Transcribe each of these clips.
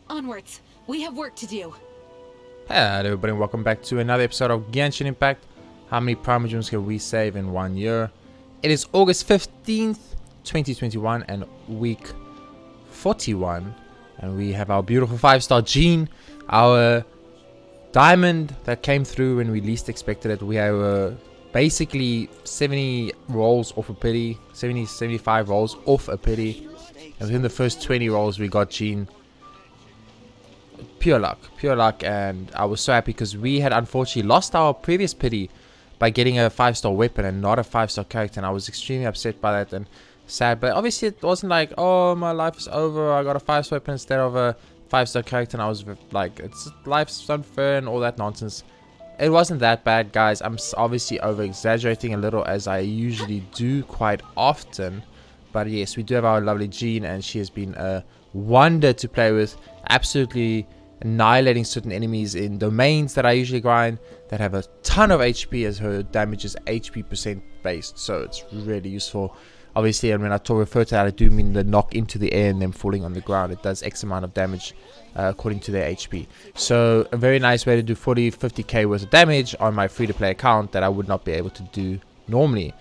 Onwards. We have work to do. Hello everybody and welcome back to another episode of Genshin Impact. How many PRIMOGEMS can we save in 1 year? It is August 15th, 2021 and week 41. And we have our beautiful 5-star Jean, our diamond that came through when we least expected it. We have basically 70 rolls off a pity, 75 rolls off a pity. And within the first 20 rolls we got Jean. Pure luck, and I was so happy because we had unfortunately lost our previous pity by getting a 5-star weapon and not a 5-star character, and I was extremely upset by that and sad. But obviously it wasn't like, oh, my life is over, I got a 5-star weapon instead of a 5-star character, and I was like, it's life's unfair and all that nonsense. It wasn't that bad, guys. I'm obviously over exaggerating a little, as I usually do quite often, but yes, we do have our lovely Jean, and she has been a wonder to play with. Absolutely annihilating certain enemies in domains that I usually grind that have a ton of HP, as her damage is HP percent based, so it's really useful. Obviously, and when I refer to that, I do mean the knock into the air and them falling on the ground. It does X amount of damage according to their HP. So a very nice way to do 40-50k worth of damage on my free-to-play account that I would not be able to do normally,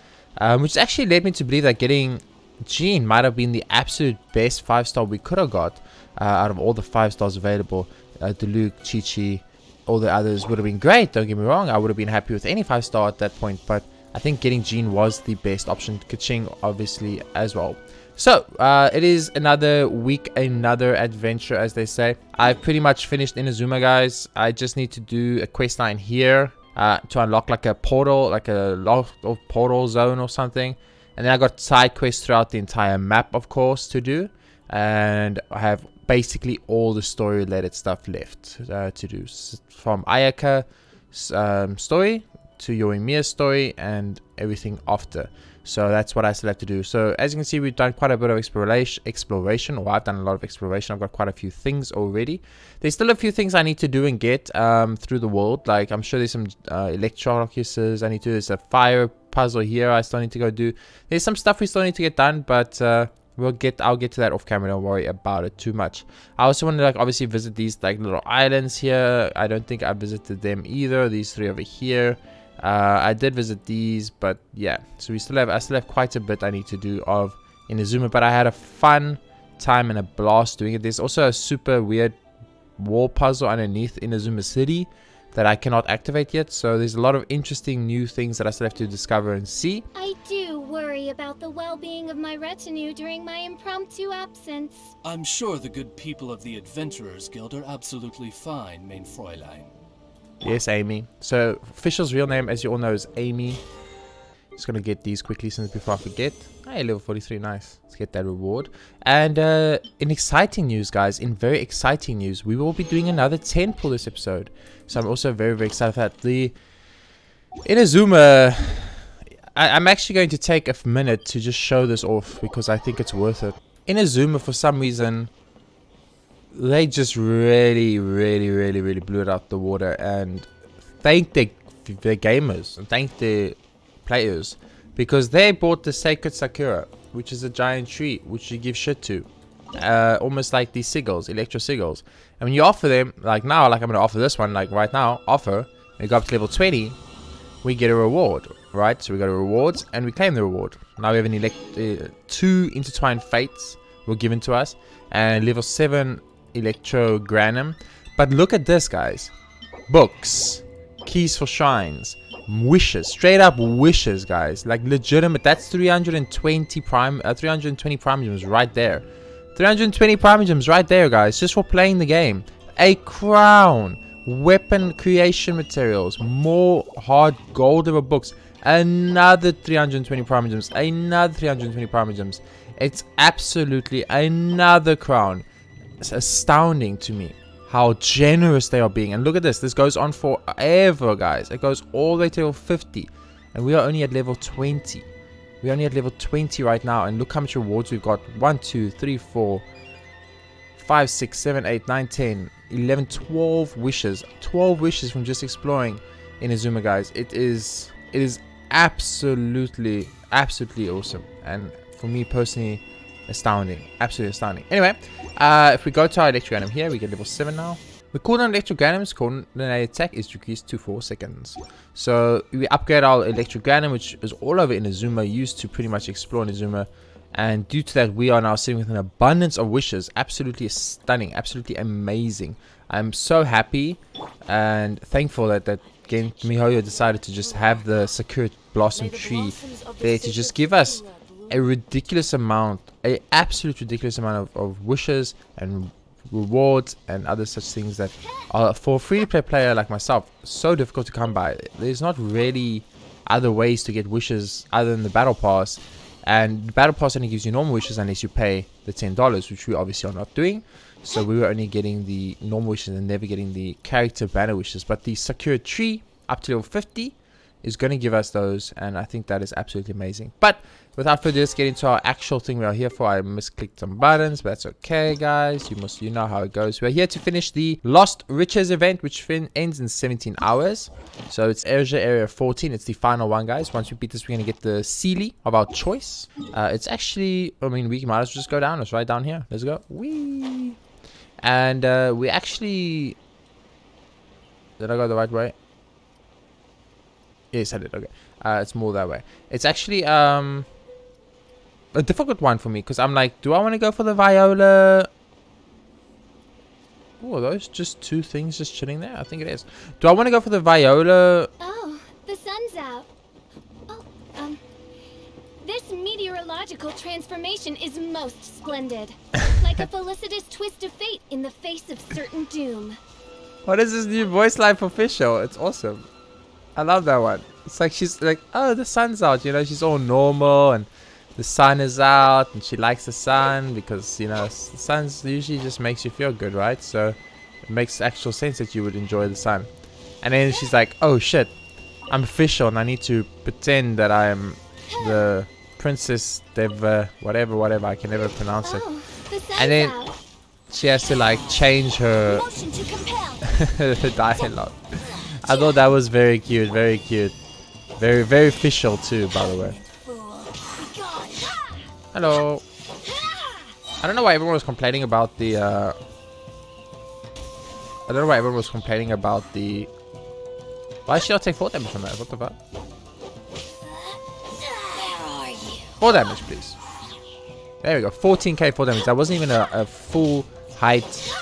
which actually led me to believe that getting Jean might have been the absolute best 5-star we could have got out of all the 5-stars available. Deluxe, Chi-Chi, all the others would have been great, don't get me wrong. I would have been happy with any 5-star at that point, but I think getting Jean was the best option. Kaching obviously as well. So it is another week, another adventure, as they say. I've pretty much finished Inazuma, guys. I just need to do a quest line here to unlock like a portal, like a locked off portal zone or something. And then I got side quests throughout the entire map, of course, to do. And I have basically all the story related stuff left to do, from Ayaka story to Yoimiya's story and everything after. So that's what I still have to do. So as you can see, we've done quite a bit of exploration, or I've done a lot of exploration. I've got quite a few things already. There's still a few things I need to do and get through the world. Like, I'm sure there's some Electrocuses I need to do. There's a fire puzzle here I still need to go do. There's some stuff we still need to get done, but I'll get to that off camera. Don't worry about it too much. I also want to like obviously visit these like little islands here. I don't think I visited them either. These three over here. I did visit these, but yeah. So I still have quite a bit I need to do of Inazuma, but I had a fun time and a blast doing it. There's also a super weird wall puzzle underneath Inazuma City that I cannot activate yet. So there's a lot of interesting new things that I still have to discover and see. I do worry about the well-being of my retinue during my impromptu absence. I'm sure the good people of the Adventurers Guild are absolutely fine, mein Fräulein. Yes, Amy. So official's real name, as you all know, is Amy. Just gonna get these quickly since before I forget. Hey, level 43, nice. Let's get that reward. And in exciting news, guys, in very exciting news, we will be doing another 10 pull this episode. So I'm also very, very excited for that. The Inazuma, I'm actually going to take a minute to just show this off because I think it's worth it. Inazuma, for some reason, they just really blew it out the water, and thank their gamers and thank their players, because they bought the Sacred Sakura, which is a giant tree which you give shit to, almost like these sigils, electro sigils. And when you offer them, like now, like I'm gonna offer this one, like right now, offer, and you go up to level 20, we get a reward, right? So we got a rewards and we claim the reward. Now we have an 2 intertwined fates were given to us, and level 7 electro granum. But look at this, guys. Books, keys for shrines, wishes, straight up wishes, guys, like legitimate. That's 320 primogems right there. 320 primogems right there, guys, just for playing the game. A crown, weapon creation materials, more hard gold over books, another 320 primogems, another 320 primogems. It's absolutely another crown. It's astounding to me how generous they are being. And look at this goes on forever, guys. It goes all the way to level 50, and we are only at level 20. We're only at level 20 right now, and look how much rewards we've got. 1 2 3 4 5 6 7 8 9 10 11 12 wishes. 12 wishes from just exploring Inazuma, guys. It is absolutely awesome. And for me personally, astounding. Absolutely astounding. Anyway, if we go to our Electrogranum here, we get level 7 now. The cooldown Electrogranum's coordinated attack is decreased to 4 seconds. So we upgrade our Electrogranum, which is all over Inazuma, used to pretty much explore Inazuma. And due to that, we are now sitting with an abundance of wishes. Absolutely stunning. Absolutely amazing. I'm so happy and thankful that MiHoYo decided to just have the Sakura Blossom Tree there to just give us a ridiculous amount, a absolute ridiculous amount of wishes and rewards and other such things that are, for a free-to-play player like myself, so difficult to come by. There's not really other ways to get wishes other than the Battle Pass. And the Battle Pass only gives you normal wishes unless you pay the $10, which we obviously are not doing. So we were only getting the normal wishes and never getting the character banner wishes. But the Sakura Tree, up to level 50, is going to give us those. And I think that is absolutely amazing. But without further ado, let's get into our actual thing we are here for. I misclicked some buttons, but that's okay, guys. You know how it goes. We're here to finish the Lost Riches event, which ends in 17 hours. So it's Asia Area 14. It's the final one, guys. Once we beat this, we're going to get the Sealy of our choice. It's actually, I mean, we might as well just go down. It's right down here. Let's go. Whee! And we actually... Did I go the right way? Yes, I did. Okay. It's more that way. It's actually a difficult one for me because I'm like, do I want to go for the Viola? Oh, are those just two things just chilling there? I think it is. Do I want to go for the Viola? Oh, the sun's out. Oh, this meteorological transformation is most splendid. Like a felicitous twist of fate in the face of certain doom. What is this new voice line official? It's awesome. I love that one. It's like she's like, oh, the sun's out, you know, she's all normal and the sun is out and she likes the sun because, you know, the sun usually just makes you feel good, right? So it makes actual sense that you would enjoy the sun. And then she's like, oh shit, I'm official and I need to pretend that I'm the Princess Deva, whatever, I can never pronounce it. And then she has to like change her dialogue. I thought that was very cute, very cute. Very, very official too, by the way. Hello. I don't know why everyone was complaining about the Why should I take 4 damage from that? What the fuck? 4 damage, please. There we go. 14k 4 damage. That wasn't even a full height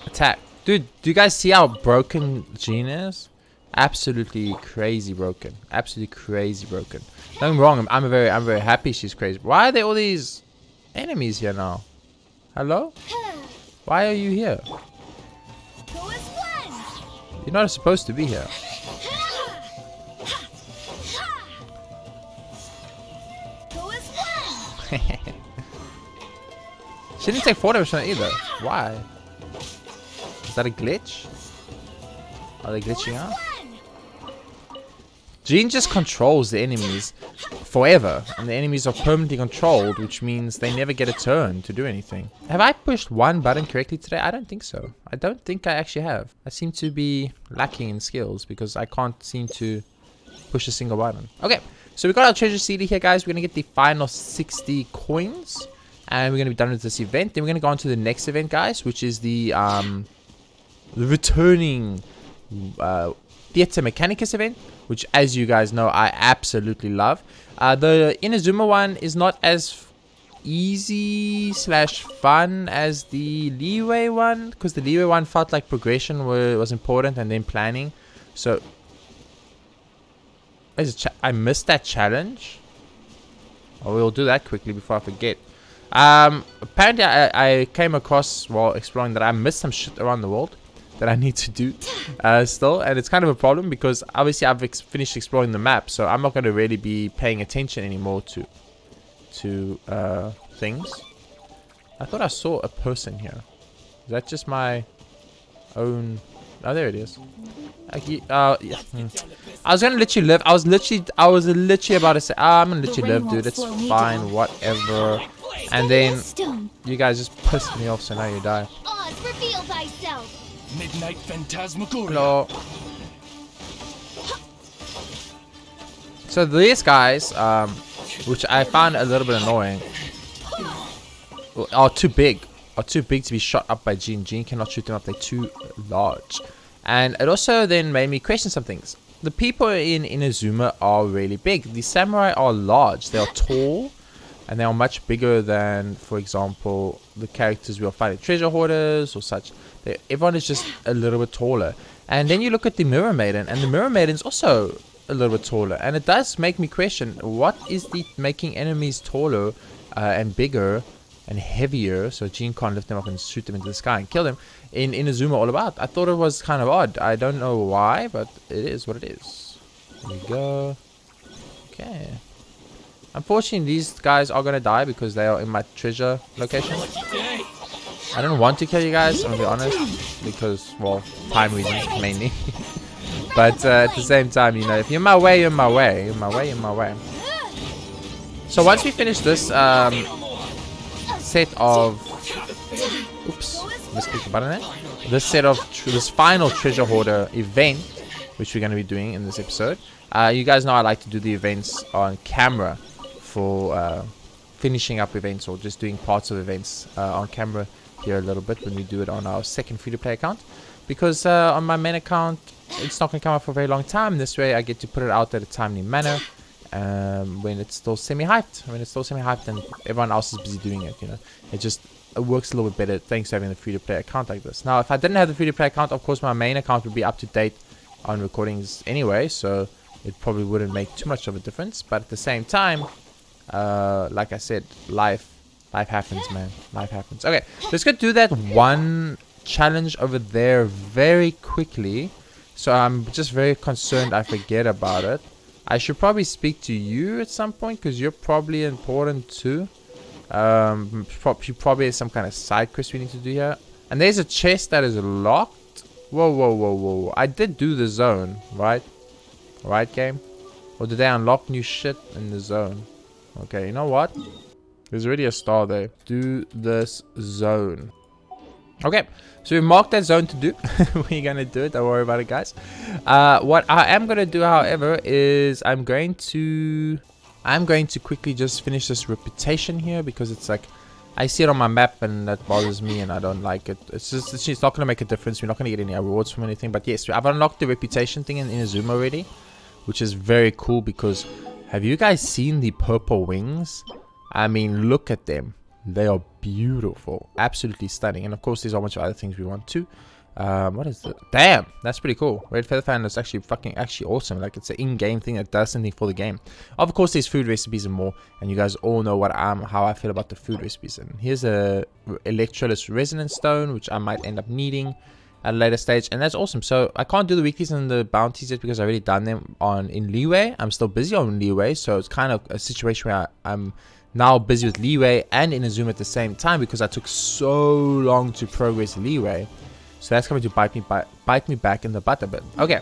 attack. Dude, do you guys see how broken Jean is? Absolutely crazy broken. Absolutely crazy broken. Don't get me wrong, I'm very happy she's crazy. Why are there all these enemies here now? Hello? Why are you here? You're not supposed to be here. She didn't take 4 damage from it either. Why? Is that a glitch? Are they glitching out? Jean just controls the enemies forever, and the enemies are permanently controlled, which means they never get a turn to do anything. Have I pushed one button correctly today? I don't think so. I don't think I actually have. I seem to be lacking in skills because I can't seem to push a single button. Okay, so we got our treasure CD here, guys. We're gonna get the final 60 coins, and we're gonna be done with this event. Then we're gonna go on to the next event, guys, which is the returning Theater Mechanicus event, which, as you guys know, I absolutely love. The Inazuma one is not as easy / fun as the Leeway one, because the Leeway one felt like progression was important and then planning. So I missed that challenge. Oh, we'll do that quickly before I forget. Apparently I came across while exploring that I missed some shit around the world that I need to do still, and it's kind of a problem because obviously I've finished exploring the map, so I'm not going to really be paying attention anymore to things. I thought I saw a person here. Is that just my own? Oh, there it is. Yeah. I was gonna let you live. I was literally about to say, I'm gonna let you live, dude. It's fine, whatever. And then you guys just pissed me off, so now you die. Reveal thyself. Midnight Phantasmagoria. Hello. So these guys, which I found a little bit annoying, are too big. Are too big to be shot up by Jean. Jean cannot shoot them up. They're too large. And it also then made me question some things. The people in Inazuma are really big. The samurai are large. They are tall. And they are much bigger than, for example, the characters we are fighting. Treasure hoarders or such. Everyone is just a little bit taller. And then you look at the Mirror Maiden. And the Mirror Maiden's also a little bit taller. And it does make me question, what is the making enemies taller and bigger and heavier, so Jean can't lift them up and shoot them into the sky and kill them, in Inazuma all about? I thought it was kind of odd. I don't know why, but it is what it is. There we go. Okay. Unfortunately, these guys are going to die because they are in my treasure location. I don't want to kill you guys, I'm going to be honest, because, well, time reasons, mainly. But at the same time, you know, if you're in my way, you're in my way. You're in my way, you're in my way. So once we finish this set of... Oops, misclicked the button there. This set of... this final treasure hoarder event, which we're going to be doing in this episode. You guys know I like to do the events on camera for finishing up events or just doing parts of events on camera here a little bit when we do it on our second free-to-play account. Because on my main account, it's not going to come up for a very long time. This way I get to put it out at a timely manner when it's still semi-hyped. When it's still semi-hyped and everyone else is busy doing it, you know. It works a little bit better thanks to having the free-to-play account like this. Now, if I didn't have the free-to-play account, of course my main account would be up to date on recordings anyway. So it probably wouldn't make too much of a difference. But at the same time, like I said, life happens, man. Life happens. Okay, let's go do that one challenge over there very quickly. So I'm just very concerned I forget about it. I should probably speak to you at some point because you're probably important too. You probably have some kind of side quest we need to do here. And there's a chest that is locked. Whoa, whoa, whoa, whoa. I did do the zone, right? Right, game? Or did they unlock new shit in the zone? Okay, you know what? There's already a star there. Do this zone. Okay, so we marked that zone to do. We're gonna do it. Don't worry about it, guys. What I am gonna do, however, is I'm going to quickly just finish this reputation here because it's like I see it on my map and that bothers me and I don't like it. It's not gonna make a difference. We're not gonna get any rewards from anything. But yes, I've unlocked the reputation thing in Inazuma already, which is very cool because have you guys seen the purple wings? I mean, look at them. They are beautiful. Absolutely stunning. And of course, there's a bunch of other things we want too. What is it? Damn, that's pretty cool. Red Feather Fan is actually awesome. Like, it's an in-game thing that does something for the game. Of course, there's food recipes and more. And you guys all know how I feel about the food recipes. And here's a Electroless Resonance Stone, which I might end up needing at a later stage. And that's awesome. So I can't do the weeklies and the bounties yet because I've already done them in Leeway. I'm still busy on Leeway. So it's kind of a situation where I'm now busy with Leeway and Inazuma at the same time because I took so long to progress Leeway. So that's going to bite me back in the butt a bit. Okay,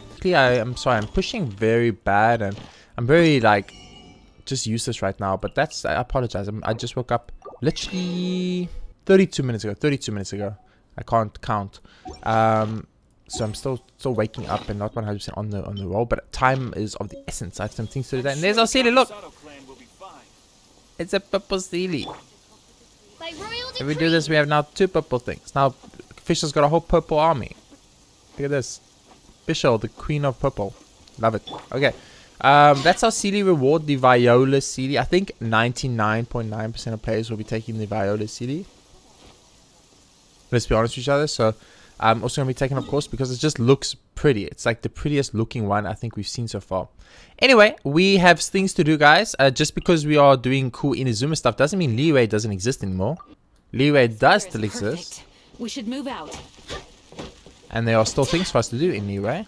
I'm sorry, I'm pushing very bad and I'm very like just useless right now. But I apologize. I just woke up literally 32 minutes ago. I can't count. So I'm still waking up and not 100% on the roll. But time is of the essence. I have some things to do. And there's our Sealy. Look. It's a purple Sealy. If we do this, we have now 2 purple things. Now, Fisher's got a whole purple army. Look at this. Fisher, the queen of purple. Love it. Okay. That's our Sealy reward, the Viola Sealy. I think 99.9% of players will be taking the Viola Sealy. Let's be honest with each other. So, I'm also going to be taking, of course, because it just looks pretty. It's like the prettiest looking one I think we've seen so far. Anyway, we have things to do, guys. Just because we are doing cool Inazuma stuff doesn't mean Leeway doesn't exist anymore. Leeway does still exist. We should move out. And there are still things for us to do in Leeway.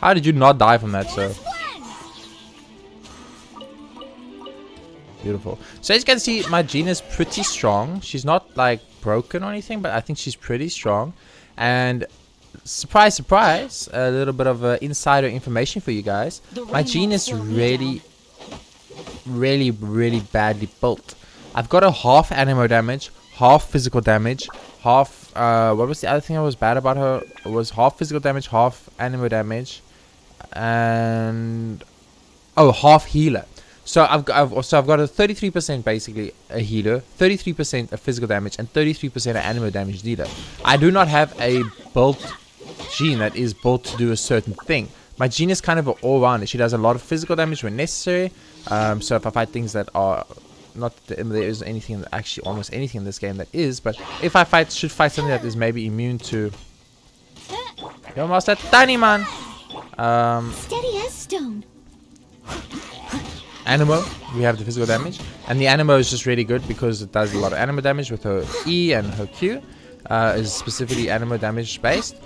How did you not die from that, sir? Beautiful. So as you can see, my Jean is pretty strong. She's not like broken or anything, but I think she's pretty strong. And surprise, surprise, a little bit of insider information for you guys. My Jean is really badly built. I've got a half anemo damage, half physical damage, half what was the other thing that was bad about her? It was half physical damage, half animo damage, and half healer. So I've got a 33% basically a healer, 33% a physical damage, and 33% an animo damage dealer. I do not have a built Jean that is built to do a certain thing. My Jean is kind of an all-rounder. She does a lot of physical damage when necessary. So if I fight things that are not there is anything, actually almost anything in this game that is, but if I should fight something that is maybe immune to. You almost a tiny man. Steady as stone. Animo, we have the physical damage, and the animo is just really good because it does a lot of animo damage with her E and her Q. Is specifically animo damage based.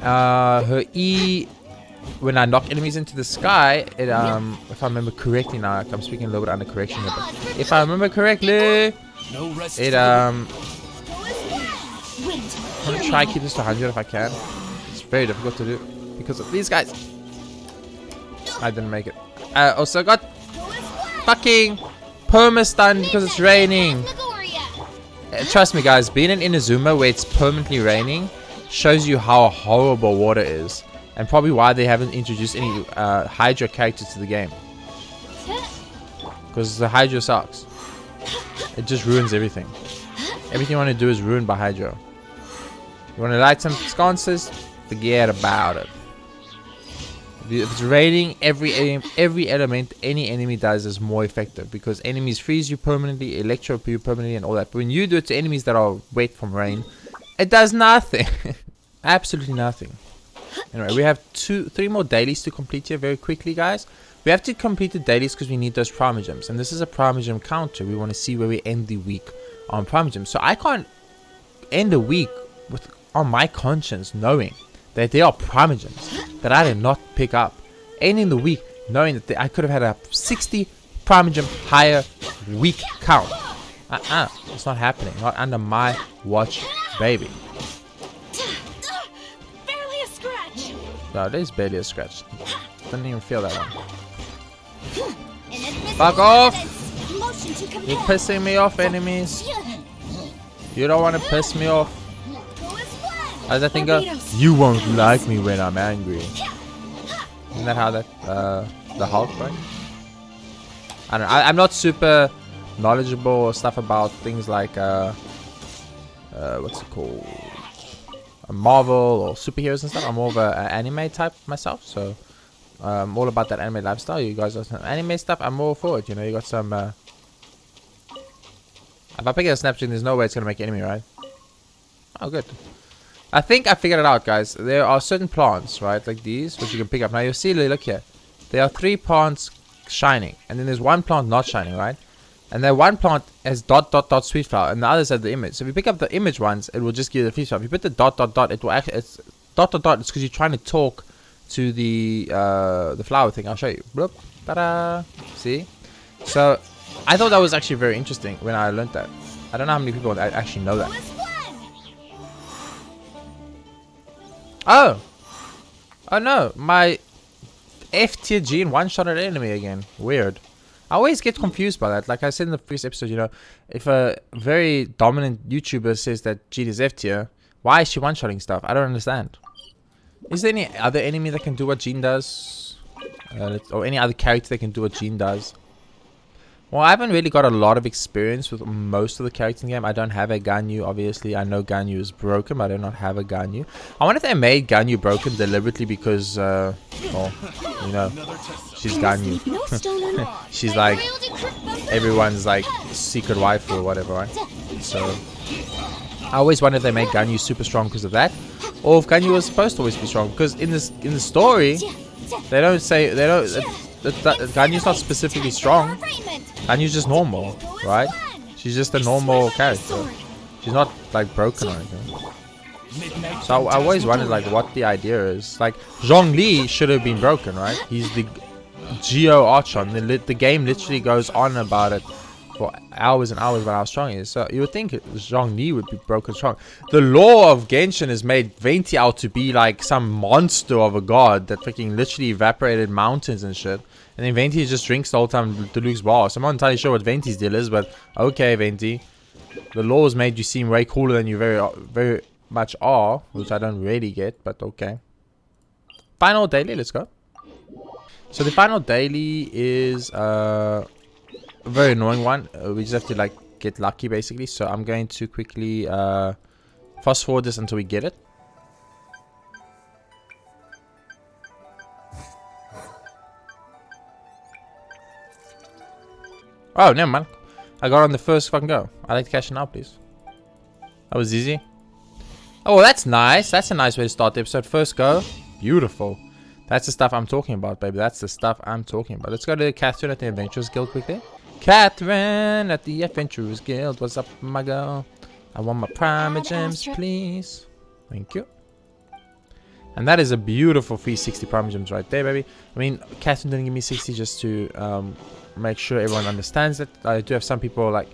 Her E, when I knock enemies into the sky, it if I remember correctly, now I'm speaking a little bit under correction here, but if I remember correctly, it I'm gonna try to keep this to 100 if I can. It's very difficult to do because of these guys. I didn't make it. Also got fucking perma-stun because it's raining. Trust me guys, being in Inazuma where it's permanently raining shows you how horrible water is, and probably why they haven't introduced any Hydra characters to the game, because the Hydra sucks. It just ruins everything. Everything you want to do is ruined by Hydra. You want to light some sconces? Forget about it. If it's raining, every element any enemy does is more effective, because enemies freeze you permanently, electro you permanently, and all that. But when you do it to enemies that are wet from rain, it does nothing. Absolutely nothing. Anyway, we have 3 more dailies to complete here very quickly, guys. We have to complete the dailies because we need those primogems, and this is a primogem counter. We want to see where we end the week on primogems. So I can't end a week with on my conscience knowing that there are primogems that I did not pick up. Ending the week knowing that I could have had a 60 primogem higher week count. It's not happening. Not under my watch, baby. Barely a scratch. No, there's barely a scratch. Didn't even feel that one. Fuck off! You're pissing me off, enemies. You don't want to piss me off. How does that thing go? You won't like me when I'm angry. Isn't that how that the Hulk, right? I don't know. I'm not super knowledgeable or stuff about things like what's it called? A Marvel or superheroes and stuff. I'm more of an anime type myself, so I'm all about that anime lifestyle. You guys got some anime stuff, I'm all for it. You know, you got some. If I pick a Snapchat, there's no way it's gonna make enemy, right? Oh, good. I think I figured it out, guys. There are certain plants, right, like these, which you can pick up. Now you'll see, look here. There are 3 plants shining, and then there's 1 plant not shining, right? And that 1 plant has ... sweet flower, and the others have the image. So if you pick up the image ones, it will just give you the sweet flower. If you put the ... it will actually, it's ... It's because you're trying to talk to the flower thing. I'll show you. Bloop, ta-da. See? So I thought that was actually very interesting when I learned that. I don't know how many people actually know that. Oh no, my F tier Gene one-shot an enemy again. Weird. I always get confused by that. Like I said in the previous episode, you know, if a very dominant YouTuber says that Gene is F tier, why is she one-shotting stuff? I don't understand. Is there any other enemy that can do what Gene does? Or any other character that can do what Gene does? Well, I haven't really got a lot of experience with most of the characters in the game. I don't have a Ganyu, obviously. I know Ganyu is broken, but I do not have a Ganyu. I wonder if they made Ganyu broken deliberately because, well, you know, she's Ganyu. She's like everyone's like secret wife or whatever, right? So I always wonder if they made Ganyu super strong because of that, or if Ganyu was supposed to always be strong. Because in the story, they don't say Ganyu's not specifically strong. Ganyu's just normal, right? She's just a normal character. She's not like broken or anything. So I always wondered like what the idea is. Like Zhongli should have been broken, right? He's the Geo Archon. The game literally goes on about it for hours and hours about how strong he is. So you would think Zhongli would be broken strong. The lore of Genshin has made Venti out to be like some monster of a god that freaking literally evaporated mountains and shit. And then Venti just drinks the whole time to Luke's bar. So I'm not entirely sure what Venti's deal is, but okay, Venti. the laws made you seem way cooler than you very much are, which I don't really get, but okay. Final daily, let's go. So the final daily is a very annoying one. We just have to like get lucky basically. So I'm going to quickly fast forward this until we get it. Oh, never mind. I got on the first fucking go. I'd like to cash it now, please. That was easy. Oh, well, that's nice. That's a nice way to start the episode. First go. Beautiful. That's the stuff I'm talking about, baby. That's the stuff I'm talking about. Let's go to Catherine at the Adventurers Guild quickly. Catherine at the Adventurers Guild. What's up, my girl? I want my PRIMOGEMS, please. Thank you. And that is a beautiful free 60 PRIMOGEMS right there, baby. I mean, Catherine didn't give me 60 just to make sure everyone understands it. I do have some people like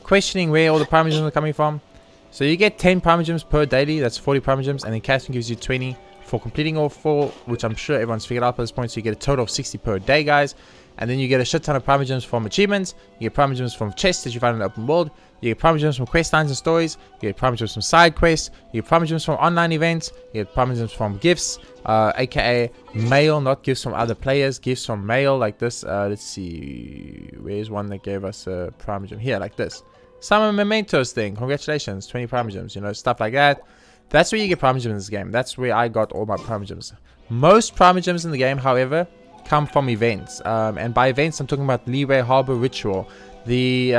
questioning where all the PRIMOGEMS are coming from. So you get 10 PRIMOGEMS per daily. That's 40 PRIMOGEMS. And then Catherine gives you 20 for completing all 4, which I'm sure everyone's figured out by this point. So you get a total of 60 per day, guys. And then you get a shit ton of PRIMOGEMS from achievements. You get PRIMOGEMs from chests that you find in the open world. You get PRIMOGEMs from quest lines and stories. You get PRIMOGEMs from side quests. You get PRIMOGEMs from online events. You get PRIMOGEMs from gifts, aka mail, not gifts from other players. Gifts from mail like this. Let's see, where's one that gave us a PRIMOGEM? Here, like this. Summer Mementos thing. Congratulations, 20 PRIMOGEMs. You know, stuff like that. That's where you get PRIMOGEMs in this game. That's where I got all my PRIMOGEMs. Most PRIMOGEMs in the game, however, come from events. And by events, I'm talking about Leeway Harbor Ritual, the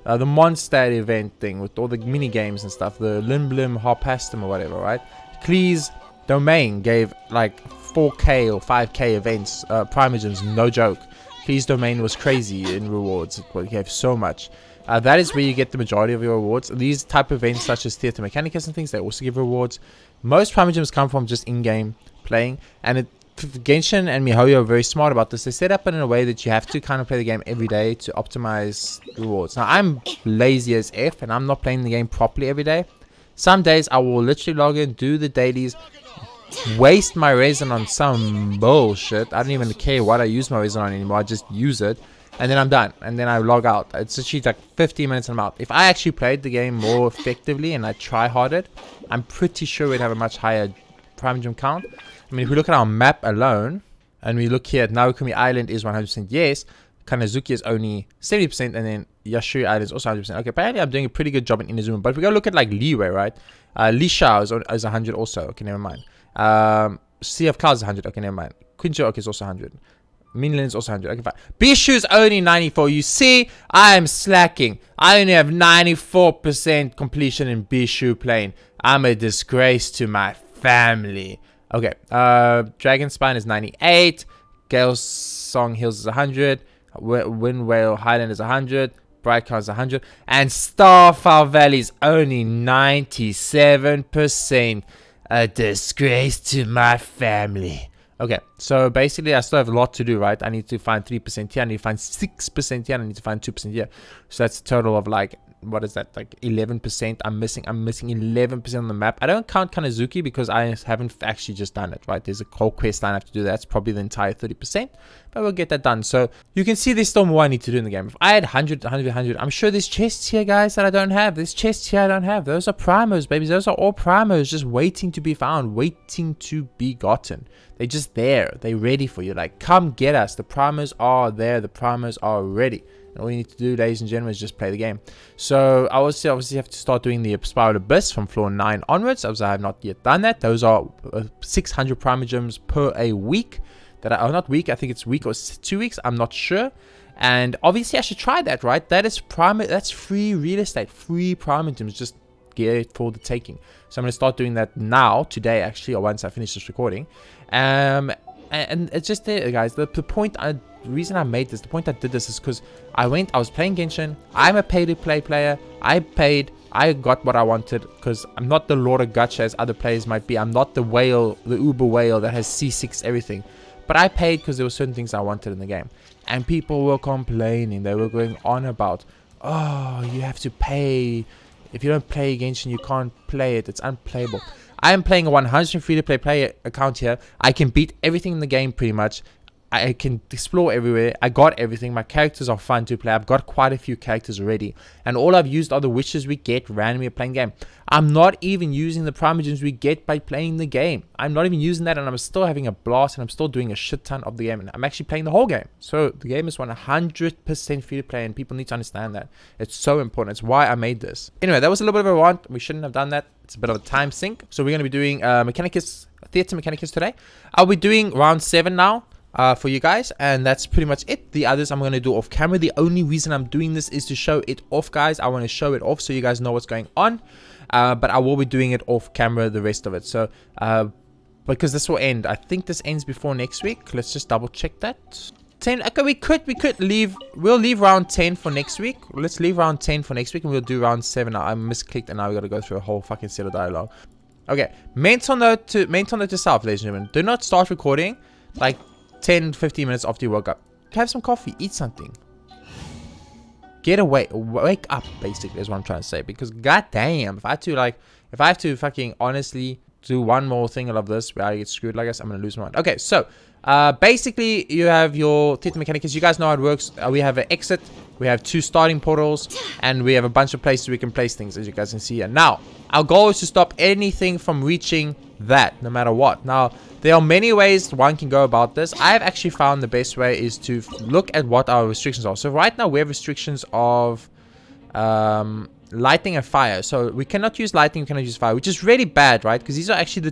Mondstadt event thing with all the mini games and stuff, the Limblim Harpastum or whatever, right? Cleese Domain gave like 4K or 5K events, PRIMOGEMs, no joke. Cleese Domain was crazy in rewards. It gave so much. That is where you get the majority of your rewards. These type of events such as Theatre Mechanicus and things, they also give rewards. Most PRIMOGEMs come from just in-game playing, and Genshin and MiHoYo are very smart about this. They set up it in a way that you have to kind of play the game every day to optimize rewards. Now, I'm lazy as F, and I'm not playing the game properly every day. Some days, I will literally log in, do the dailies, waste my resin on some bullshit. I don't even care what I use my resin on anymore. I just use it, and then I'm done. And then I log out. It's actually like 15 minutes and I'm out. If I actually played the game more effectively and I try harder, I'm pretty sure we'd have a much higher PRIMOGEM count. I mean, if we look at our map alone, and we look here at Naokumi Island is 100% yes, Kanazuki is only 70%, and then Yashuri Island is also 100%. Okay, apparently I'm doing a pretty good job in Inazuma. But if we go look at like Leeway, right? Lisha is 100 also. Okay, never mind. Sea of Clouds is 100. Okay, never mind. Quinjo, okay, is also 100. Minlin is also 100. Okay, fine. Bishu's only 94. You see, I am slacking. I only have 94% completion in Bishu playing. I'm a disgrace to my family. Okay, Dragon Spine is 98, Gale's Song Hills is 100, Wind Whale Highland is 100, Bright Crown is 100, and Starfall Valley is only 97%. A disgrace to my family. Okay, so basically I still have a lot to do, right? I need to find 3% here, I need to find 6% here, and I need to find 2% here. So that's a total of like, what is that, like 11%? I'm missing 11% on the map. I don't count Kanazuki because I haven't actually just done it, right? There's a whole quest line I have to do. That's probably the entire 30%, but we'll get that done. So you can see there's still more I need to do in the game. If I had 100, I'm sure there's chests here, guys, that I don't have. There's chests here I don't have. Those are primos, babies. Those are all primos just waiting to be found, waiting to be gotten. They're just there. They're ready for you. Like, come get us. The primos are there. The primos are ready. And all you need to do, ladies and gentlemen, is just play the game. So I obviously have to start doing the Spiral Abyss from floor 9 onwards, as I have not yet done that. Those are 600 PRIMOGEMs per a week. Not week, I think it's week or 2 weeks, I'm not sure. And obviously I should try that, right? That's free real estate, free PRIMOGEMs, just get it for the taking. So I'm going to start doing that now, today actually, or once I finish this recording. And it's just there, guys. The reason I made this, the point I did this is because I was playing Genshin. I'm a pay-to-play player. I paid. I got what I wanted because I'm not the Lord of Gacha as other players might be. I'm not the whale, the Uber whale that has C6 everything. But I paid because there were certain things I wanted in the game. And people were complaining. They were going on about, oh, you have to pay. If you don't play Genshin, you can't play it. It's unplayable. I am playing a 100% free-to-play player account here. I can beat everything in the game pretty much. I can explore everywhere. I got everything. My characters are fun to play. I've got quite a few characters already. And all I've used are the wishes we get randomly playing the game. I'm not even using the primogems we get by playing the game. I'm not even using that, and I'm still having a blast, and I'm still doing a shit ton of the game. And I'm actually playing the whole game. So the game is 100% free to play, and people need to understand that. It's so important. It's why I made this. Anyway, that was a little bit of a rant. We shouldn't have done that. It's a bit of a time sink. So we're going to be doing Theater Mechanicus today. I'll be doing round 7 now. For you guys, and that's pretty much it. The others I'm going to do off camera. The only reason I'm doing this is to show it off, guys. I want to show it off so you guys know what's going on, but I will be doing it off camera, the rest of it. So because this will end, I think this ends before next week. Let's just double check that. 10. Okay, we could we'll leave round 10 for next week. Let's leave round 10 for next week, and we'll do round 7. Now I misclicked, and now we got to go through a whole fucking set of dialogue. Okay, mental note to self, ladies and gentlemen. Do not start recording like 10-15 minutes after you woke up. Have some coffee, eat something, get away, wake up, basically is what I'm trying to say. Because goddamn, if I have to fucking honestly do one more thing of this where I get screwed like this, I'm gonna lose my mind. Okay, so basically you have your Theater Mechanicus. You guys know how it works. We have an exit, we have 2 starting portals, and we have a bunch of places we can place things, as you guys can see here. Now our goal is to stop anything from reaching that, no matter what. Now there are many ways one can go about this. I've actually found the best way is to look at what our restrictions are. So right now we have restrictions of lightning and fire. So we cannot use lightning, we cannot use fire, which is really bad, right? Because these are actually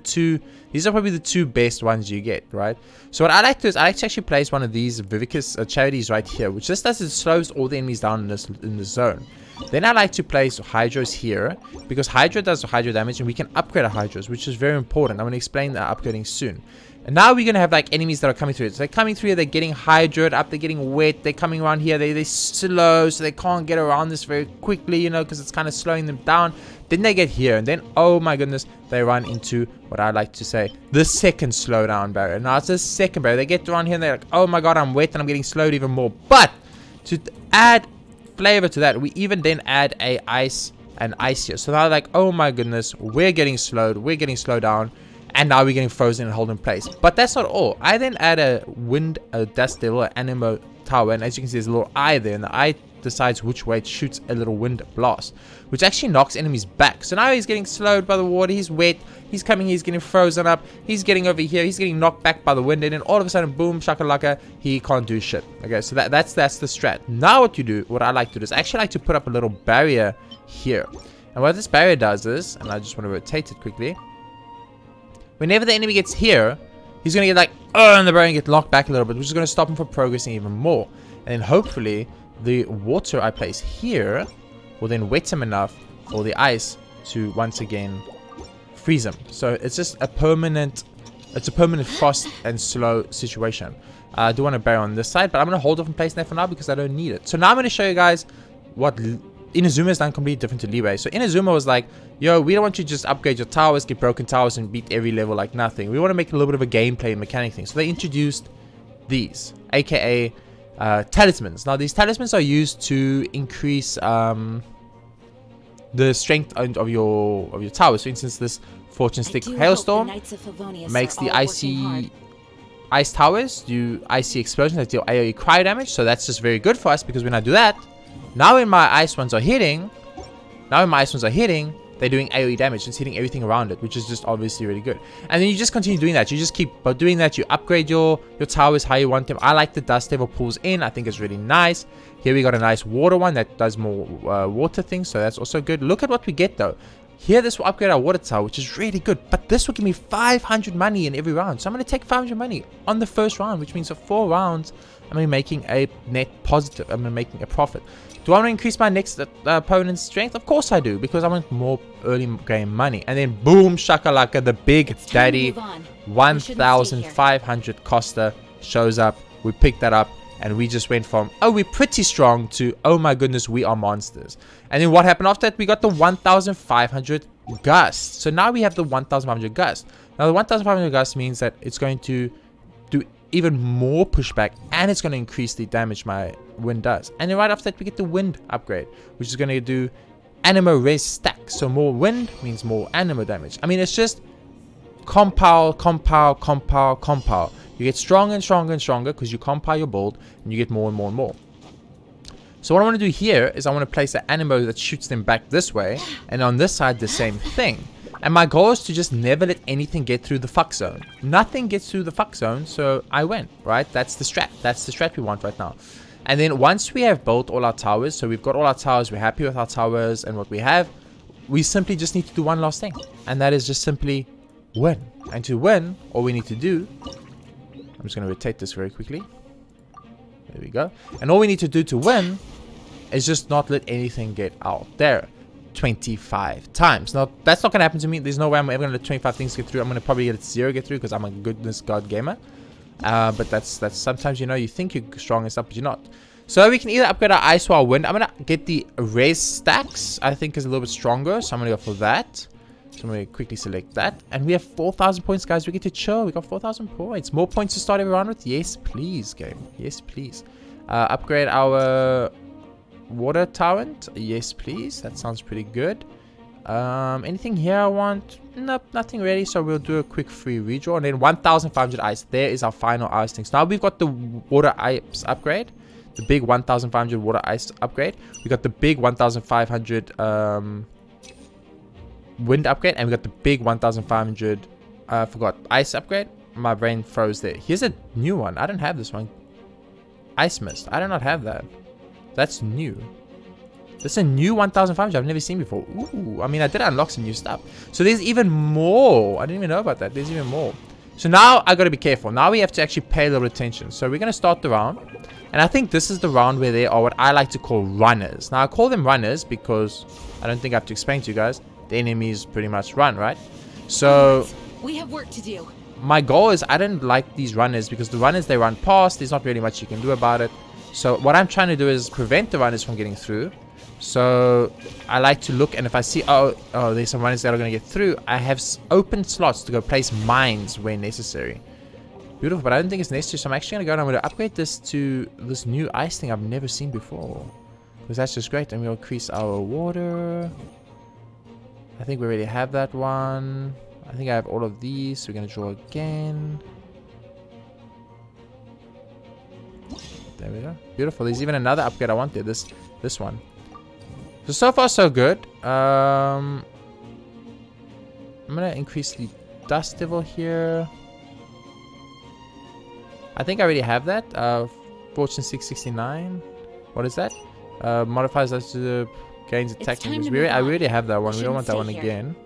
these are probably the 2 best ones you get, right? So what I like to do is I like to actually place one of these Vivicus charities right here, which just does, it slows all the enemies down in this zone. Then I like to place Hydros here, because Hydro does Hydro damage, and we can upgrade our Hydros, which is very important. I'm going to explain that upgrading soon. And now we're going to have like enemies that are coming through it. So they're coming through here, they're getting hydroed up, they're getting wet, they're coming around here, they're slow, so they can't get around this very quickly, you know, because it's kind of slowing them down. Then they get here, and then, oh my goodness, they run into what I like to say, the second slowdown barrier. Now it's the second barrier. They get around here, and they're like, oh my god, I'm wet, and I'm getting slowed even more. But to add flavor to that, we even then add a ice and ice here. So now like, oh my goodness, we're getting slowed down, and now we're getting frozen and held in place. But that's not all. I then add a dust devil, an animo tower, and as you can see, there's a little eye there, and the eye decides which way it shoots a little wind blast, which actually knocks enemies back. So now he's getting slowed by the water, he's wet, he's coming, he's getting frozen up, he's getting over here, he's getting knocked back by the wind, and then all of a sudden, boom, shakalaka, he can't do shit. Okay, so that's the strat. Now what I like to do is I actually like to put up a little barrier here. And what this barrier does is, and I just want to rotate it quickly, whenever the enemy gets here, he's going to get like, oh, and the barrier get knocked back a little bit, which is going to stop him from progressing even more. And then hopefully the water I place here will then wet him enough for the ice to once again freeze him. So it's just a permanent frost and slow situation. I do want to barrier on this side, but I'm going to hold off and place that for now because I don't need it. So now I'm going to show you guys what Inazuma has done completely different to Leeway. So Inazuma was like, yo, we don't want you to just upgrade your towers, get broken towers, and beat every level like nothing. We want to make a little bit of a gameplay mechanic thing. So they introduced these, aka talismans. Now these talismans are used to increase the strength of your towers. For instance, this fortune stick hailstorm makes the ice towers do icy explosions that deal AoE cryo damage. So that's just very good for us, because when I do that, now when my ice ones are hitting, they're doing AoE damage. It's hitting everything around it, which is just obviously really good. And then you just continue doing that. You just keep doing that. You upgrade your towers how you want them. I like the dust devil pulls in. I think it's really nice. Here we got a nice water one that does more water things, so that's also good. Look at what we get though. Here, this will upgrade our water tower, which is really good. But this will give me 500 money in every round. So I'm going to take 500 money on the first round, which means for 4 rounds, I'm going to be making a net positive. I'm going to be making a profit. Do I want to increase my next opponent's strength? Of course I do, because I want more early game money. And then boom, shakalaka, the big daddy 1,500 Costa shows up. We pick that up, and we just went from, oh, we're pretty strong, to, oh my goodness, we are monsters. And then what happened after that? We got the 1,500 Gust. So now we have the 1,500 Gust. Now the 1,500 Gust means that it's going to do even more pushback, and it's going to increase the damage my wind does. And then right after that, we get the wind upgrade, which is going to do animo res stack. So more wind means more animo damage. I mean, it's just compound. You get stronger and stronger and stronger because you compile your build and you get more and more and more. So what I want to do here is I want to place an animo that shoots them back this way, and on this side the same thing. And my goal is to just never let anything get through the fuck zone. Nothing gets through the fuck zone, so I win, right? That's the strat. That's the strat we want right now. And then once we have built all our towers, so we've got all our towers, we're happy with our towers and what we have, we simply just need to do one last thing. And that is just simply win. And to win, all we need to do, I'm just going to rotate this very quickly. There we go. And all we need to do to win is just not let anything get out there 25 times. Now, that's not going to happen to me. There's no way I'm ever going to let 25 things get through. I'm going to probably let 0 get through because I'm a goodness god gamer. But that's sometimes, you know, you think you're strong and stuff, but you're not. So we can either upgrade our ice or our wind. I'm going to get the res stacks. I think is a little bit stronger. So I'm going to go for that. So I'm going to quickly select that. And we have 4,000 points, guys. We get to chill. We got 4,000 points. More points to start every round with? Yes, please, game. Yes, please. Upgrade our water torrent? Yes, please. That sounds pretty good. Anything here I want? Nope, nothing really. So we'll do a quick free redraw. And then 1,500 ice. There is our final ice things. Now we've got the water ice upgrade. The big 1,500 water ice upgrade. We got the big 1,500 wind upgrade. And we got the big 1,500 forgot ice upgrade. My brain froze there. Here's a new one. I don't have this one. Ice mist. I do not have that. That's new. That's a new 1,500 I've never seen before. Ooh, I mean, I did unlock some new stuff. So there's even more. I didn't even know about that. There's even more. So now I got to be careful. Now we have to actually pay a little attention. So we're going to start the round. And I think this is the round where they are what I like to call runners. Now I call them runners because I don't think I have to explain to you guys. The enemies pretty much run, right? So we have work to do. My goal is I don't like these runners because the runners, they run past. There's not really much you can do about it. So what I'm trying to do is prevent the runners from getting through. So I like to look, and if I see, oh, there's some runners that are going to get through, I have open slots to go place mines where necessary. Beautiful, but I don't think it's necessary. So I'm actually going to go and I'm going to upgrade this to this new ice thing I've never seen before. Because that's just great. And we'll increase our water. I think we already have that one. I think I have all of these. So we're going to draw again. There we go. Beautiful. There's even another upgrade I want there. This one. So far so good. I'm gonna increase the dust level here. I think I already have that. Fortune 669. What is that? Modifies us to the gains attack. I already have that one. We don't want that one again.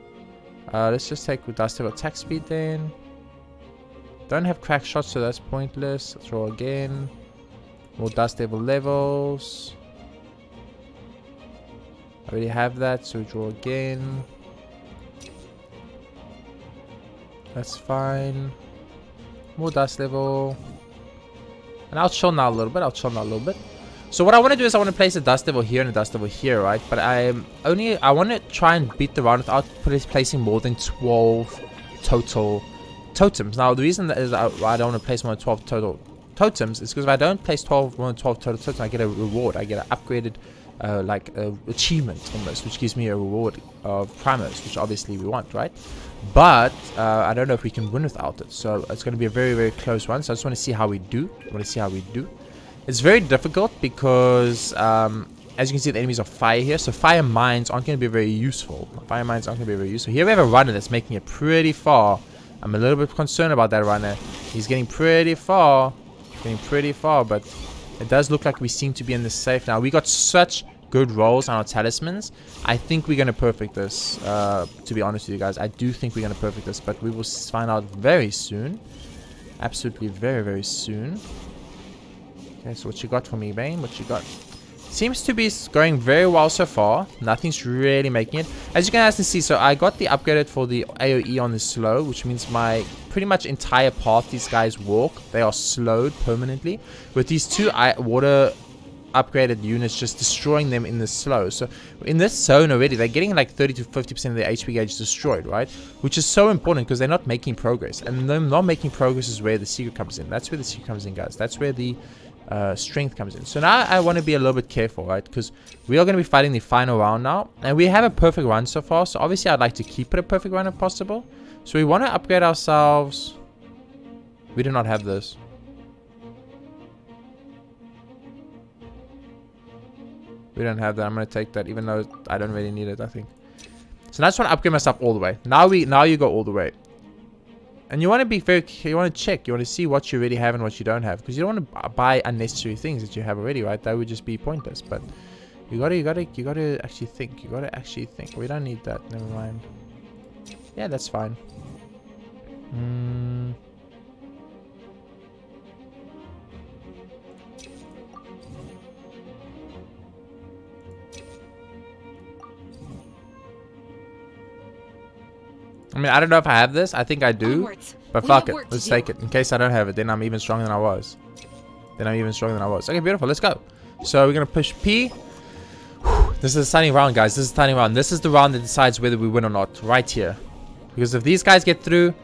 Let's just take dust level attack speed then. Don't have crack shots, so that's pointless. Let's roll again. More dust level levels. I already have that, so draw again. That's fine. More dust level. And I'll chill now a little bit. So what I want to do is I want to place a dust level here and a dust level here, right? But I want to try and beat the round without placing more than 12 total totems. Now the reason that is I don't want to place more than 12 total totems is because if I don't place more than 12 total totems, I get a reward. I get an upgraded like achievement almost, which gives me a reward of primos, which obviously we want, right? But I don't know if we can win without it, so it's going to be a very, very close one. So I just want to see how we do. It's very difficult because as you can see, the enemies are fire here, so fire mines aren't going to be very useful. Here we have a runner that's making it pretty far. I'm a little bit concerned about that runner. He's getting pretty far, but it does look like we seem to be in the safe now. We got such good rolls on our talismans. I think we're going to perfect this, to be honest with you guys. I do think we're going to perfect this, but we will find out very soon. Absolutely very, very soon. Okay, so what you got for me, Bane? What you got? Seems to be going very well so far. Nothing's really making it. As you can actually see, so I got the upgraded for the AoE on the slow, which means my pretty much entire path these guys walk, they are slowed permanently. With these two water upgraded units just destroying them in the slow. So in this zone already, they're getting like 30 to 50% of their HP gauge destroyed, right? Which is so important because they're not making progress. And them not making progress is where the secret comes in. That's where the secret comes in, guys. That's where the strength comes in. So now I want to be a little bit careful, right? Because we are going to be fighting the final round now, and we have a perfect run so far. So obviously I'd like to keep it a perfect run if possible. So we want to upgrade ourselves. We do not have this. We don't have that. I'm gonna take that, even though I don't really need it, I think. So I just want to upgrade myself all the way. Now you go all the way. And you want to be very, you want to check, you want to see what you already have and what you don't have, because you don't want to buy unnecessary things that you have already, right? That would just be pointless. But you gotta actually think. You gotta actually think. We don't need that. Never mind. Yeah, that's fine. I mean, I don't know if I have this. I think I do. Onwards. But fuck it. Let's take it. In case I don't have it, then I'm even stronger than I was. Okay, beautiful. Let's go. So we're going to push P. This is a stunning round, guys. This is a stunning round. This is the round that decides whether we win or not. Right here. Because if these guys get through,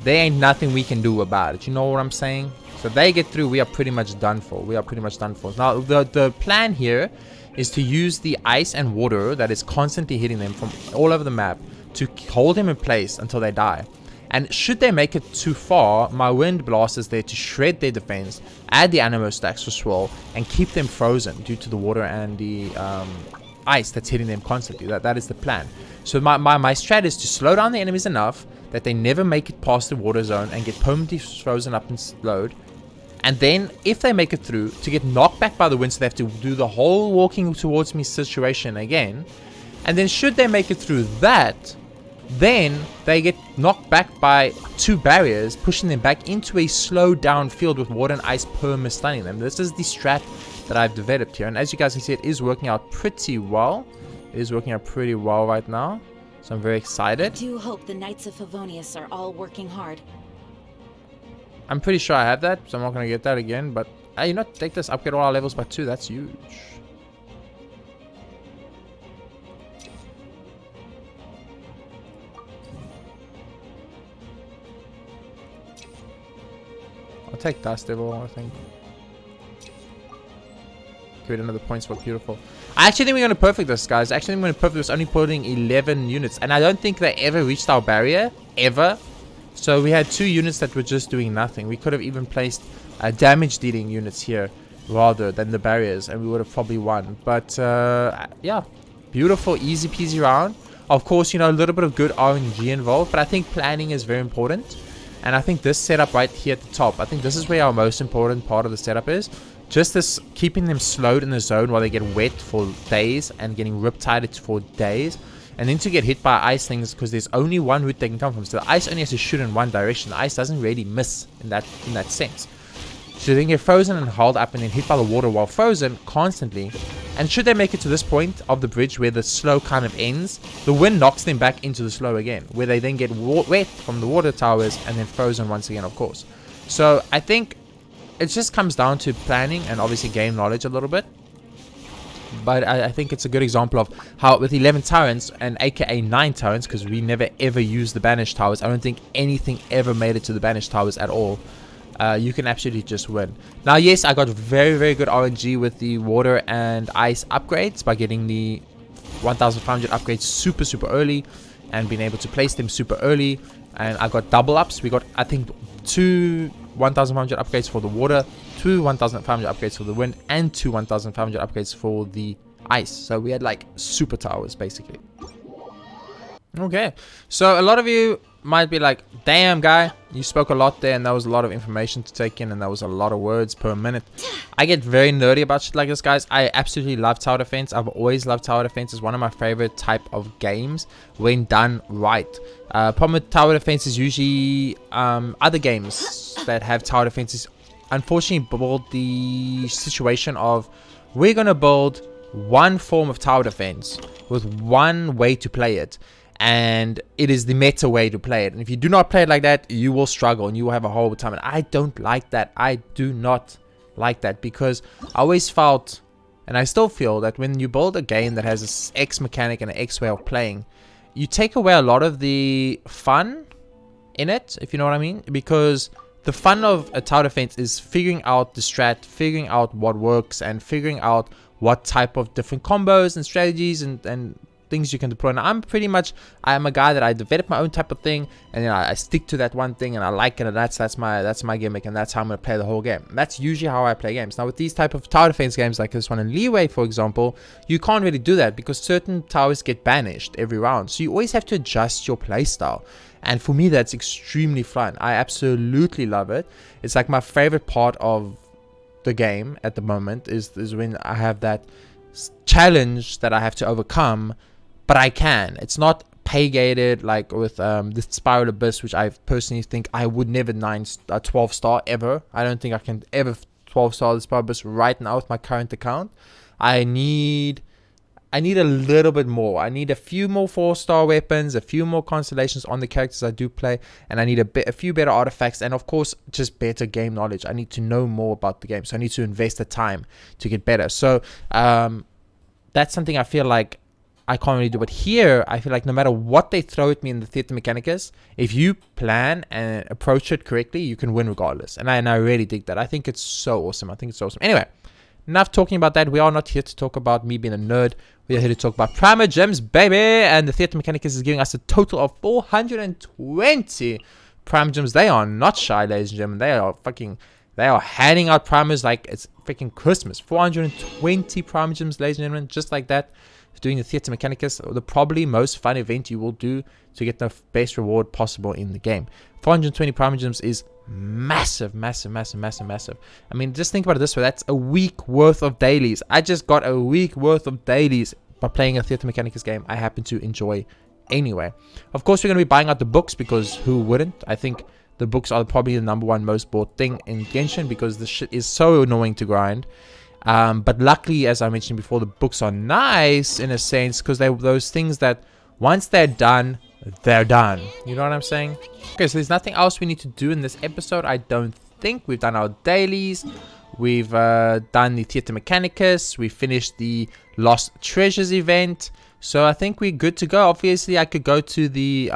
there ain't nothing we can do about it. You know what I'm saying? So if they get through, we are pretty much done for. Now, the plan here is to use the ice and water that is constantly hitting them from all over the map to hold them in place until they die. And should they make it too far, my wind blast is there to shred their defense, add the animo stacks for swirl, and keep them frozen due to the water and the ice that's hitting them constantly. That is the plan. So my strat is to slow down the enemies enough that they never make it past the water zone and get permanently frozen up and slowed. And then if they make it through, to get knocked back by the wind, so they have to do the whole walking towards me situation again. And then should they make it through that, then they get knocked back by 2 barriers, pushing them back into a slowed down field with water and ice perma stunning them. This is the strat that I've developed here, and as you guys can see, it is working out pretty well. It is working out pretty well right now, so I'm very excited. I do hope the Knights of Favonius are all working hard. I'm pretty sure I have that, so I'm not going to get that again, but you know, take this, upgrade all our levels by 2, that's huge. I'll take Dust Devil, I think. Create another points for beautiful. I actually think we're going to perfect this, guys. Actually, I'm going to perfect this, only putting 11 units. And I don't think they ever reached our barrier, ever. So we had 2 units that were just doing nothing. We could have even placed damage dealing units here rather than the barriers, and we would have probably won. But yeah, beautiful, easy peasy round. Of course, you know, a little bit of good RNG involved, but I think planning is very important. And I think this setup right here at the top, I think this is where our most important part of the setup is. Just this keeping them slowed in the zone while they get wet for days and getting riptided for days. And then to get hit by ice things, because there's only one route they can come from. So the ice only has to shoot in one direction. The ice doesn't really miss in that sense. So they get frozen and hauled up and then hit by the water while frozen constantly. And should they make it to this point of the bridge where the slow kind of ends, the wind knocks them back into the slow again, where they then get wet from the water towers and then frozen once again, of course. So I think it just comes down to planning and obviously game knowledge a little bit. But I think it's a good example of how with 11 tyrants and aka 9 tyrants, because we never ever used the banished towers. I don't think anything ever made it to the banished towers at all. You can absolutely just win. Now, yes, I got very, very good RNG with the water and ice upgrades by getting the 1500 upgrades super, super early and being able to place them super early. And I got double ups. We got, I think, 2 1500 upgrades for the water, 2 1500 upgrades for the wind, and 2 1500 upgrades for the ice. So we had like super towers, basically. Okay, so a lot of you might be like, damn guy, you spoke a lot there and that was a lot of information to take in and that was a lot of words per minute. I get very nerdy about shit like this, guys. I absolutely love tower defense. I've always loved tower defense. It's one of my favorite type of games when done right. Problem with tower defense is usually other games that have tower defenses unfortunately build the situation of we're gonna build one form of tower defense with one way to play it. And it is the meta way to play it. And if you do not play it like that, you will struggle and you will have a horrible time. And I don't like that. I do not like that, because I always felt, and I still feel, that when you build a game that has this X mechanic and an X way of playing, you take away a lot of the fun in it, if you know what I mean. Because the fun of a tower defense is figuring out the strat, figuring out what works, and figuring out what type of different combos and strategies and things you can deploy. And I'm a guy that I develop my own type of thing, and then I stick to that one thing, and I like it, and that's my gimmick, and that's how I'm gonna play the whole game. That's usually how I play games. Now with these type of tower defense games like this one in Leeway, for example, you can't really do that because certain towers get banished every round, so you always have to adjust your playstyle. And for me, that's extremely fun. I absolutely love it. It's like my favorite part of the game at the moment is when I have that challenge that I have to overcome, but I can. It's not pay gated like with the Spiral Abyss, which I personally think I would never 12 star ever. I don't think I can ever 12 star the Spiral Abyss right now with my current account. I need a little bit more. I need a few more 4-star weapons, a few more constellations on the characters I do play, and I need a few better artifacts, and of course just better game knowledge. I need to know more about the game, so I need to invest the time to get better. So that's something I feel like I can't really do. But here I feel like no matter what they throw at me in the Theater Mechanicus, if you plan and approach it correctly, you can win regardless. And I really dig that. I think it's so awesome. Anyway, enough talking about that. We are not here to talk about me being a nerd. We are here to talk about PRIMOGEMS, baby. And the Theater Mechanicus is giving us a total of 420 PRIMOGEMS. They are not shy, ladies and gentlemen. They are handing out primers like it's freaking Christmas. 420 PRIMOGEMS, ladies and gentlemen, just like that. Doing the Theater Mechanicus, the probably most fun event you will do to get the best reward possible in the game. 420 PRIMOGEMS is massive. I mean, just think about it this way. That's a week worth of dailies. I just got a week worth of dailies by playing a Theater Mechanicus game I happen to enjoy anyway. Of course, we're going to be buying out the books because who wouldn't? I think the books are probably the #1 most bought thing in Genshin because the shit is so annoying to grind. But luckily, as I mentioned before, the books are nice in a sense because they're those things that once they're done. You know what I'm saying? Okay, so there's nothing else we need to do in this episode. I don't think we've done our dailies. We've done the Theater Mechanicus. We finished the Lost Treasures event. So I think we're good to go. Obviously, I could go to the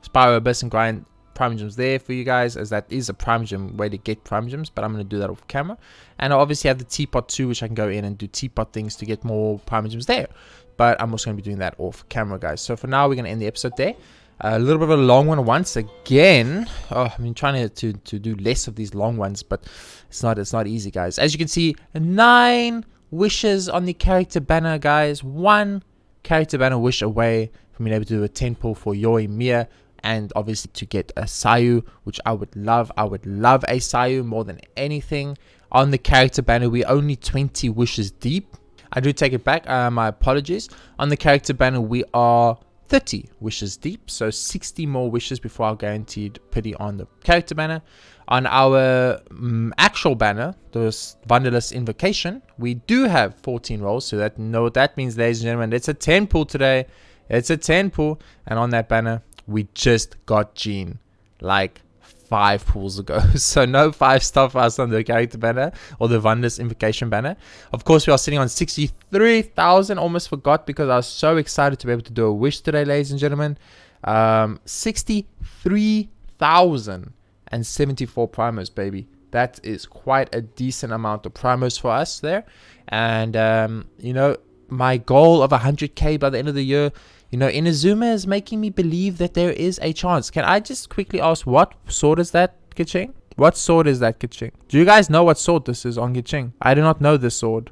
Spiral Abyss and grind PRIMOGEMS there for you guys, as that is a PRIMOGEM way to get PRIMOGEMS, but I'm going to do that off camera. And I obviously have the teapot too, which I can go in and do teapot things to get more PRIMOGEMS there, but I'm also going to be doing that off camera, guys. So for now, we're going to end the episode there. A little bit of a long one once again. I've been trying to do less of these long ones, but it's not easy, guys. As you can see, 9 wishes on the character banner, guys. 1 character banner wish away from being able to do a 10 pull for Yoi Mia, and obviously to get a Sayu, which I would love. I would love a Sayu more than anything. On the character banner, we're only 20 wishes deep. I do take it back. My apologies. On the character banner, we are 30 wishes deep. So 60 more wishes before our guaranteed pity on the character banner. On our actual banner, the Vandalist Invocation, we do have 14 rolls. So that means, ladies and gentlemen, it's a 10 pull today. It's a 10 pull. And on that banner, we just got Jean like 5 pulls ago. So no 5-star for us on the character banner or the Vandalist Invocation banner. Of course, we are sitting on 63,000. Almost forgot because I was so excited to be able to do a wish today, ladies and gentlemen. 63,074 primos, baby. That is quite a decent amount of primos for us there. And you know, my goal of 100k by the end of the year, you know, Inazuma is making me believe that there is a chance. Can I just quickly ask, what sword is that, Kiching? What sword is that, Kiching? Do you guys know what sword this is on Kiching? I do not know this sword.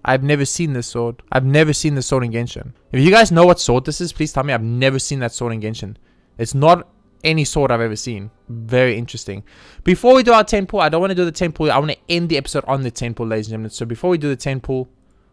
I've never seen this sword. I've never seen this sword in Genshin. If you guys know what sword this is, please tell me. I've never seen that sword in Genshin. It's not any sword I've ever seen. Very interesting. Before we do our 10 pull, I don't want to do the 10 pull. I want to end the episode on the 10 pull, ladies and gentlemen. So before we do the 10 pull,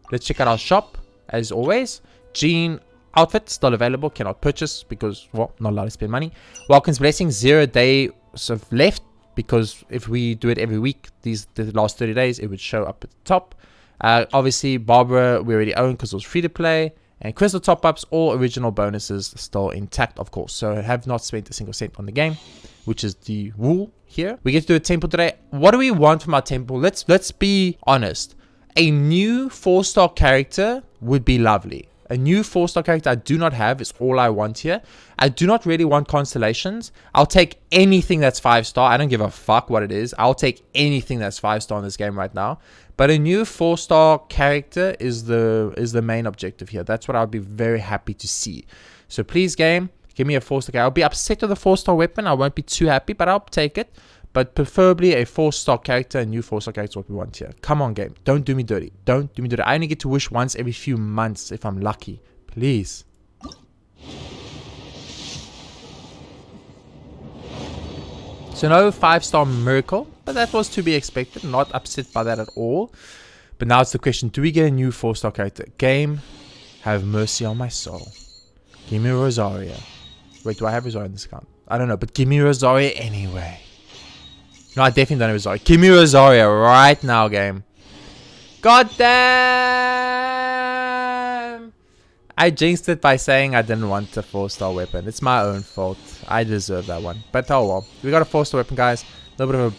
let's check out our shop. As always, Jean outfit still available, cannot purchase because, well, not allowed to spend money. Welkin's Blessing, 0 days of left, because if we do it every week, the last 30 days, it would show up at the top. Obviously, Barbara, we already own because it was free to play. And Crystal top-ups, all original bonuses still intact, of course. So I have not spent a single cent on the game, which is the rule here. We get to do a temple today. What do we want from our temple? Let's be honest. A new 4-star character would be lovely. A new 4-star character I do not have is all I want here. I do not really want constellations. I'll take anything that's 5-star. I don't give a fuck what it is. I'll take anything that's 5-star in this game right now. But a new 4-star character is the main objective here. That's what I'll be very happy to see. So please, game, give me a 4-star character. I'll be upset with a 4-star weapon. I won't be too happy, but I'll take it. But preferably a 4-star character, a new 4-star character is what we want here. Come on, game. Don't do me dirty. Don't do me dirty. I only get to wish once every few months if I'm lucky. Please. So no 5-star miracle, but that was to be expected. Not upset by that at all. But now it's the question, do we get a new 4-star character? Game, have mercy on my soul. Give me Rosaria. Wait, do I have Rosaria in this account? I don't know, but give me Rosaria anyway. No, I definitely don't have Rosaria. Give me Rosaria right now, game. God damn! I jinxed it by saying I didn't want a 4-star weapon. It's my own fault. I deserve that one. But oh well. We got a 4-star weapon, guys. A little bit of a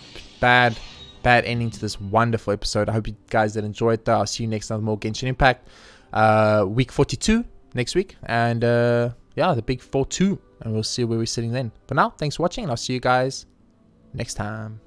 bad ending to this wonderful episode. I hope you guys did enjoy it, though. I'll see you next time with more Genshin Impact. Week 42 next week. And yeah, the big 4-2. And we'll see where we're sitting then. But now, thanks for watching. And I'll see you guys next time.